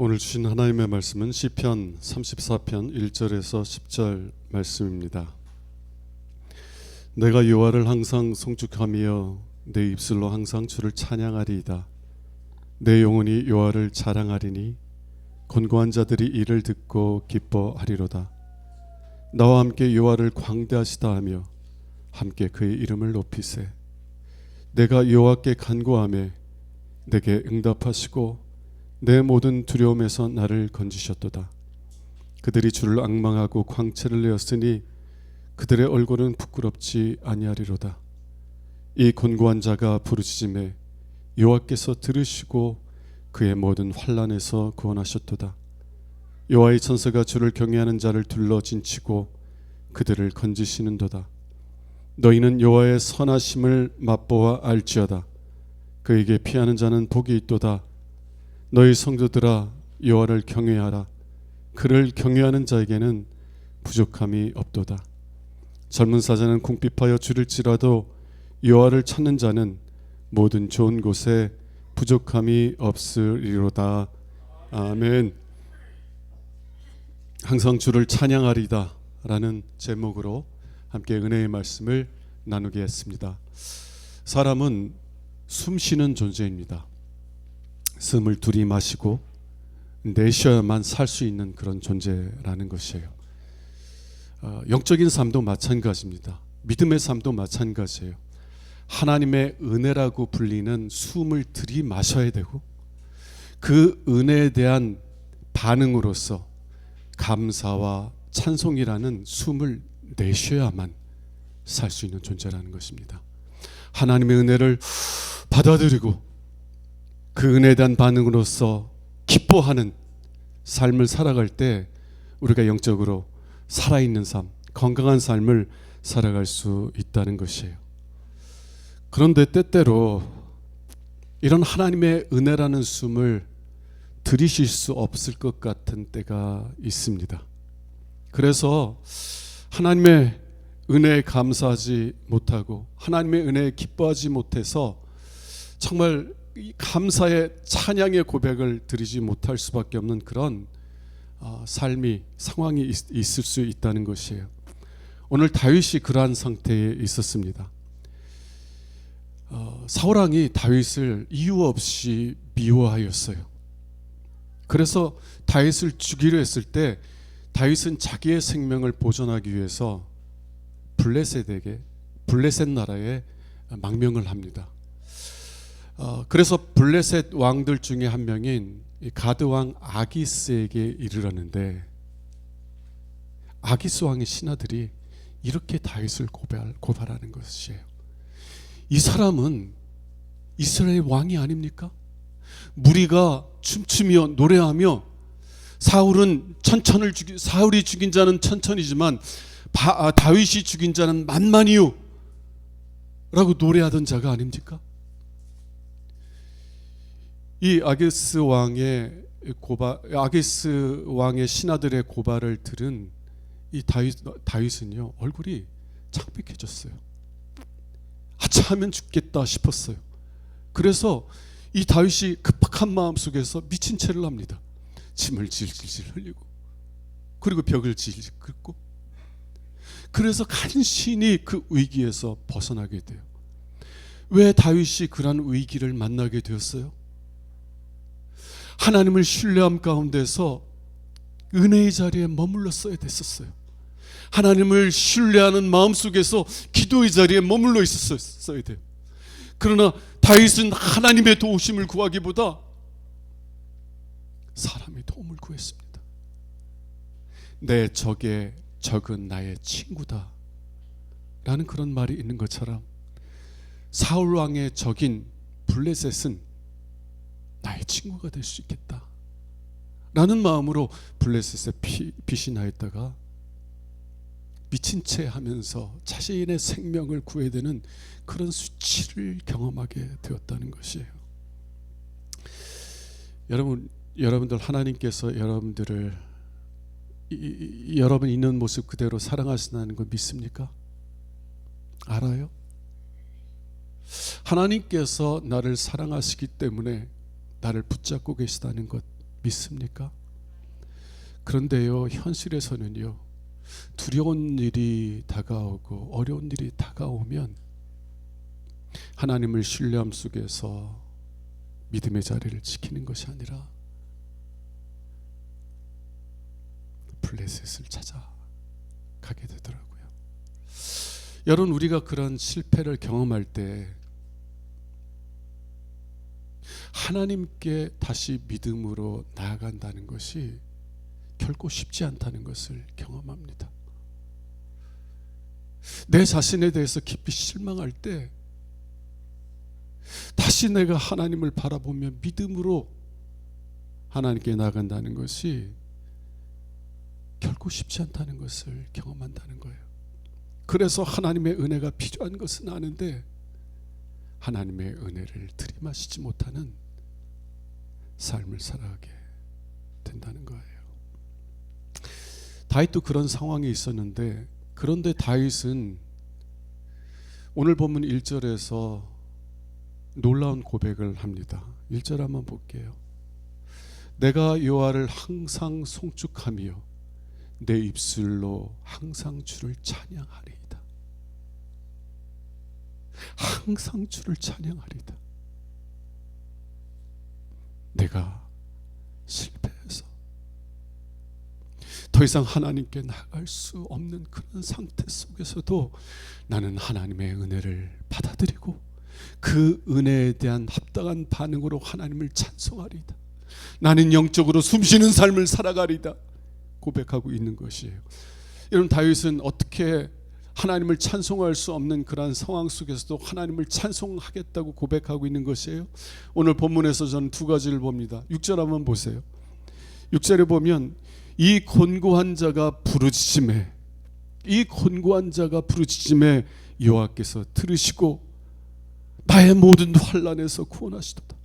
오늘 주신 하나님의 말씀은 시편 34편 1절에서 10절 말씀입니다. 내가 여호와를 항상 송축하며 내 입술로 항상 주를 찬양하리이다. 내 영혼이 여호와를 자랑하리니 권고한 자들이 이를 듣고 기뻐하리로다. 나와 함께 여호와를 광대하시다 하며 함께 그의 이름을 높이세. 내가 여호와께 간구하매 내게 응답하시고 내 모든 두려움에서 나를 건지셨도다. 그들이 주를 앙망하고 광채를 내었으니 그들의 얼굴은 부끄럽지 아니하리로다. 이 곤고한 자가 부르짖음에 여호와께서 들으시고 그의 모든 환난에서 구원하셨도다. 여호와의 천사가 주를 경외하는 자를 둘러 진치고 그들을 건지시는도다. 너희는 여호와의 선하심을 맛보아 알지어다. 그에게 피하는 자는 복이 있도다. 너희 성도들아 여호와를 경외하라. 그를 경외하는 자에게는 부족함이 없도다. 젊은 사자는 궁핍하여 줄일지라도 여호와를 찾는 자는 모든 좋은 곳에 부족함이 없으리로다. 아멘. 항상 주를 찬양하리다 라는 제목으로 함께 은혜의 말씀을 나누겠습니다. 사람은 숨쉬는 존재입니다. 숨을 들이마시고 내쉬어야만 살 수 있는 그런 존재라는 것이에요. 영적인 삶도 마찬가지입니다. 믿음의 삶도 마찬가지예요. 하나님의 은혜라고 불리는 숨을 들이마셔야 되고 그 은혜에 대한 반응으로서 감사와 찬송이라는 숨을 내쉬어야만 살 수 있는 존재라는 것입니다. 하나님의 은혜를 받아들이고 그 은혜에 대한 반응으로서 기뻐하는 삶을 살아갈 때 우리가 영적으로 살아있는 삶, 건강한 삶을 살아갈 수 있다는 것이에요. 그런데 때때로 이런 하나님의 은혜라는 숨을 들이쉴 수 없을 것 같은 때가 있습니다. 그래서 하나님의 은혜에 감사하지 못하고 하나님의 은혜에 기뻐하지 못해서 정말 감사의 찬양의 고백을 드리지 못할 수밖에 없는 그런 삶이 상황이 있을 수 있다는 것이에요. 오늘 다윗이 그러한 상태에 있었습니다. 사울왕이 다윗을 이유 없이 미워하였어요. 그래서 다윗을 죽이려 했을 때 다윗은 자기의 생명을 보존하기 위해서 블레셋 나라에 망명을 합니다. 그래서 블레셋 왕들 중에 한 명인 가드 왕 아기스에게 이르렀는데 아기스 왕의 신하들이 이렇게 다윗을 고발하는 것이에요. 이 사람은 이스라엘 왕이 아닙니까? 무리가 춤추며 노래하며 사울이 죽인 자는 천천이지만 다윗이 죽인 자는 만만이요 라고 노래하던 자가 아닙니까? 이 아기스 왕의 신하들의 고발을 들은 이 다윗은요 얼굴이 창백해졌어요. 하차하면 죽겠다 싶었어요. 그래서 이 다윗이 급박한 마음 속에서 미친 채를 합니다. 침을 질질 흘리고 그리고 벽을 질질 긁고 그래서 간신히 그 위기에서 벗어나게 돼요. 왜 다윗이 그런 위기를 만나게 되었어요? 하나님을 신뢰함 가운데서 은혜의 자리에 머물렀어야 됐었어요. 하나님을 신뢰하는 마음속에서 기도의 자리에 머물러 있었어야 돼요. 그러나 다윗은 하나님의 도우심을 구하기보다 사람의 도움을 구했습니다. 내 적은 나의 친구다 라는 그런 말이 있는 것처럼 사울 왕의 적인 블레셋은 나의 친구가 될 수 있겠다 라는 마음으로 블레셋에 피신하였다가 미친 채 하면서 자신의 생명을 구해야 되는 그런 수치를 경험하게 되었다는 것이에요. 여러분들 하나님께서 여러분들을 여러분 있는 모습 그대로 사랑하신다는 걸 믿습니까? 알아요? 하나님께서 나를 사랑하시기 때문에 나를 붙잡고 계시다는 것 믿습니까? 그런데요, 현실에서는요, 두려운 일이 다가오고 어려운 일이 다가오면 하나님을 신뢰함 속에서 믿음의 자리를 지키는 것이 아니라 블레셋을 찾아가게 되더라고요. 여러분, 우리가 그런 실패를 경험할 때 하나님께 다시 믿음으로 나아간다는 것이 결코 쉽지 않다는 것을 경험합니다. 내 자신에 대해서 깊이 실망할 때 다시 내가 하나님을 바라보며 믿음으로 하나님께 나아간다는 것이 결코 쉽지 않다는 것을 경험한다는 거예요. 그래서 하나님의 은혜가 필요한 것은 아는데 하나님의 은혜를 들이마시지 못하는 삶을 살아가게 된다는 거예요. 다윗도 그런 상황이 있었는데, 그런데 다윗은 오늘 본문 1절에서 놀라운 고백을 합니다. 1절 한번 볼게요. 내가 여호와를 항상 송축하며 내 입술로 항상 주를 찬양하리이다. 항상 주를 찬양하리이다. 내가 실패해서 더 이상 하나님께 나갈 수 없는 그런 상태 속에서도 나는 하나님의 은혜를 받아들이고 그 은혜에 대한 합당한 반응으로 하나님을 찬송하리이다. 나는 영적으로 숨쉬는 삶을 살아가리이다 고백하고 있는 것이에요. 여러분, 다윗은 어떻게 하나님을 찬송할 수 없는 그러한 상황 속에서도 하나님을 찬송하겠다고 고백하고 있는 것이에요. 오늘 본문에서 저는 두 가지를 봅니다. 6절 한번 보세요. 6절에 보면 이 곤고한 자가 부르짖음에, 이 곤고한 자가 부르짖음에 여호와께서 들으시고 나의 모든 환난에서 구원하시도다.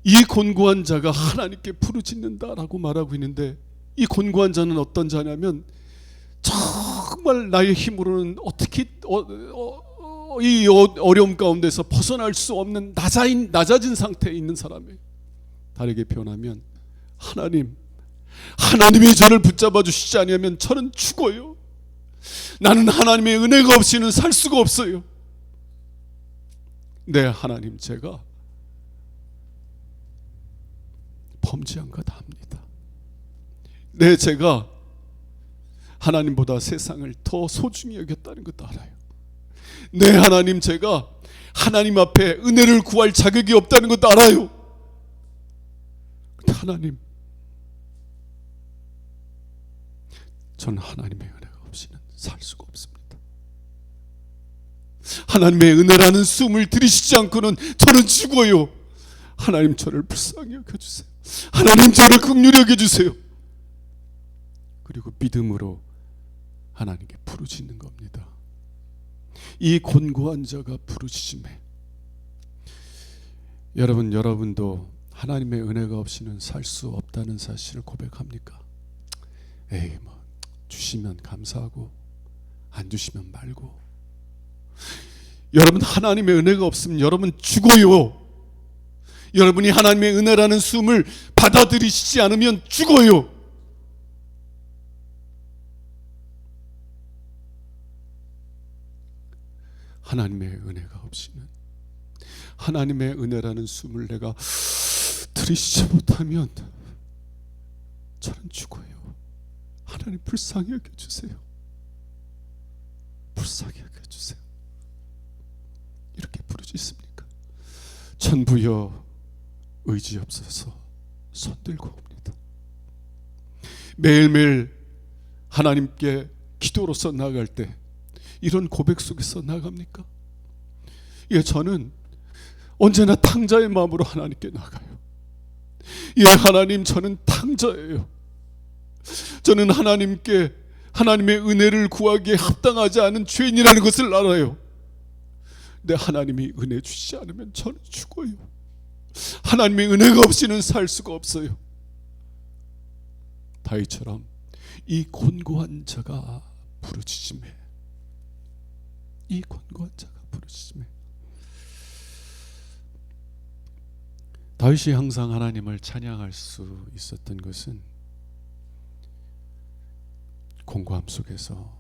이 곤고한 자가 하나님께 부르짖는다라고 말하고 있는데, 이 곤고한 자는 어떤 자냐면 정말 나의 힘으로는 어떻게 이 어려움 가운데서 벗어날 수 없는 낮아진 상태에 있는 사람이에요. 다르게 표현하면 하나님이 저를 붙잡아 주시지 않으면 저는 죽어요. 나는 하나님의 은혜가 없이는 살 수가 없어요. 네, 하나님, 제가 범죄한 것 압니다. 네, 제가 하나님보다 세상을 더 소중히 여겼다는 것도 알아요. 네, 하나님, 제가 하나님 앞에 은혜를 구할 자격이 없다는 것도 알아요. 근데 하나님, 저는 하나님의 은혜가 없이는 살 수가 없습니다. 하나님의 은혜라는 숨을 들이시지 않고는 저는 죽어요. 하나님, 저를 불쌍히 여겨주세요. 하나님, 저를 긍휼히 여겨주세요. 그리고 믿음으로 하나님께 부르짖는 겁니다. 이 곤고한 자가 부르짖음에, 여러분도 하나님의 은혜가 없이는 살 수 없다는 사실을 고백합니까? 에이, 주시면 감사하고 안 주시면 말고. 여러분, 하나님의 은혜가 없으면 여러분 죽어요. 여러분이 하나님의 은혜라는 숨을 받아들이시지 않으면 죽어요. 하나님의 은혜가 없이는, 하나님의 은혜라는 숨을 내가 들이쉬지 못하면 저는 죽어요. 하나님, 불쌍히 여겨주세요. 불쌍히 여겨주세요. 이렇게 부르짖습니까? 천부여 의지없어서 손들고 옵니다. 매일매일 하나님께 기도로서 나아갈 때 이런 고백 속에서 나아갑니까? 예, 저는 언제나 탕자의 마음으로 하나님께 나가요. 예, 하나님, 저는 탕자예요. 저는 하나님께 하나님의 은혜를 구하기에 합당하지 않은 죄인이라는 것을 알아요. 근데 하나님이 은혜 주시지 않으면 저는 죽어요. 하나님의 은혜가 없이는 살 수가 없어요. 다윗처럼 이 곤고한 자가 부르짖음에, 이 곤고한 자가 부르짖음에. 다윗이 항상 하나님을 찬양할 수 있었던 것은 공고함 속에서,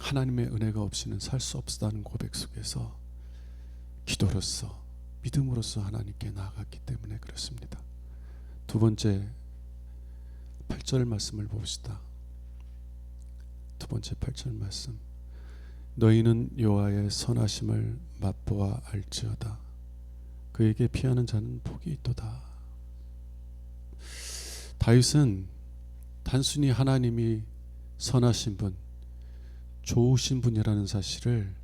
하나님의 은혜가 없이는 살 수 없다는 고백 속에서 기도로서, 믿음으로써 하나님께 나아갔기 때문에 그렇습니다. 두 번째 8절 말씀을 봅시다. 두 번째 8절 말씀. 너희는 여호와의 선하심을 맛보아 알지어다. 그에게 피하는 자는 복이 있도다. 다윗은 단순히 하나님이 선하신 분, 좋으신 분이라는 사실을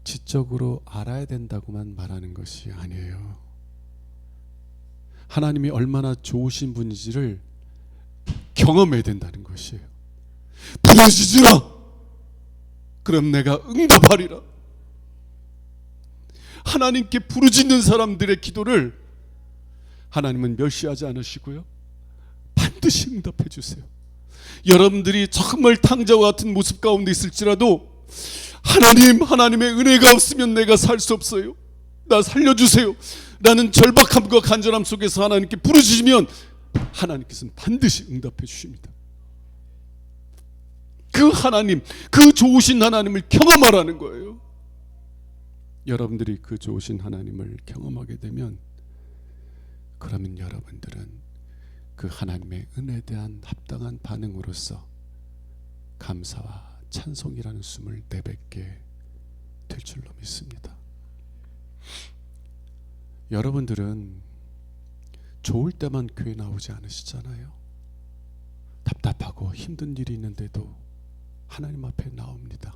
지적으로 알아야 된다고만 말하는 것이 아니에요. 하나님이 얼마나 좋으신 분인지를 경험해야 된다는 것이에요. 부르짖으라, 그럼 내가 응답하리라. 하나님께 부르짖는 사람들의 기도를 하나님은 멸시하지 않으시고요, 반드시 응답해 주세요. 여러분들이 정말 탕자와 같은 모습 가운데 있을지라도 하나님, 하나님의 은혜가 없으면 내가 살 수 없어요, 나 살려주세요 라는 절박함과 간절함 속에서 하나님께 부르짖으면 하나님께서는 반드시 응답해 주십니다. 그 하나님, 그 좋으신 하나님을 경험하라는 거예요. 여러분들이 그 좋으신 하나님을 경험하게 되면, 그러면 여러분들은 그 하나님의 은혜에 대한 합당한 반응으로서 감사와 찬송이라는 숨을 내뱉게 될 줄로 믿습니다. 여러분들은 좋을 때만 교회 나오지 않으시잖아요. 답답하고 힘든 일이 있는데도 하나님 앞에 나옵니다.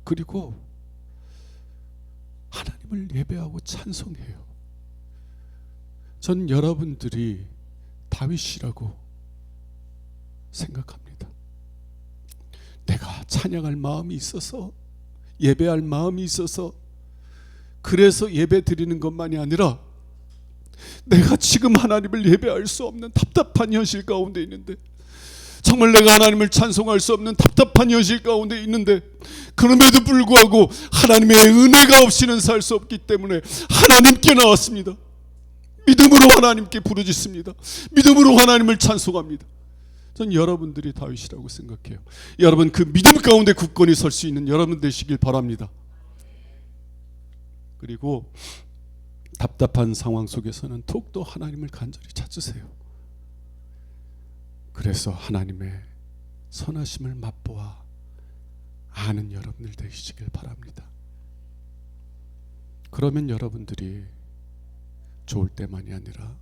그리고 하나님을 예배하고 찬송해요. 전 여러분들이 다윗이라고 생각합니다. 내가 찬양할 마음이 있어서, 예배할 마음이 있어서, 그래서 예배 드리는 것만이 아니라 내가 지금 하나님을 예배할 수 없는 답답한 현실 가운데 있는데, 정말 내가 하나님을 찬송할 수 없는 답답한 현실 가운데 있는데, 그럼에도 불구하고 하나님의 은혜가 없이는 살 수 없기 때문에 하나님께 나왔습니다. 믿음으로 하나님께 부르짖습니다. 믿음으로 하나님을 찬송합니다. 전 여러분들이 다윗이라고 생각해요. 여러분, 그 믿음 가운데 굳건히 설 수 있는 여러분 되시길 바랍니다. 그리고 답답한 상황 속에서는 더욱더 하나님을 간절히 찾으세요. 그래서 하나님의 선하심을 맛보아 아는 여러분들 되시길 바랍니다. 그러면 여러분들이 좋을 때만이 아니라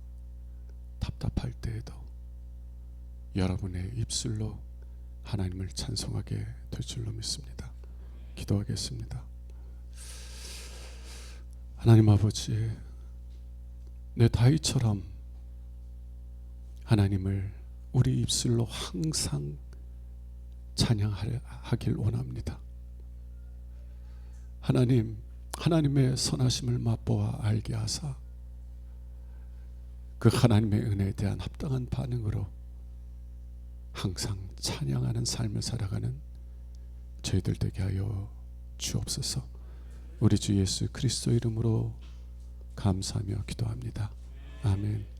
답답할 때에도 여러분의 입술로 하나님을 찬송하게 될 줄로 믿습니다. 기도하겠습니다. 하나님 아버지, 내 다윗처럼 하나님을 우리 입술로 항상 찬양하길 원합니다. 하나님, 하나님의 선하심을 맛보아 알게 하사 그 하나님의 은혜에 대한 합당한 반응으로 항상 찬양하는 삶을 살아가는 저희들 되게 하여 주옵소서. 우리 주 예수 그리스도 이름으로 감사하며 기도합니다. 아멘.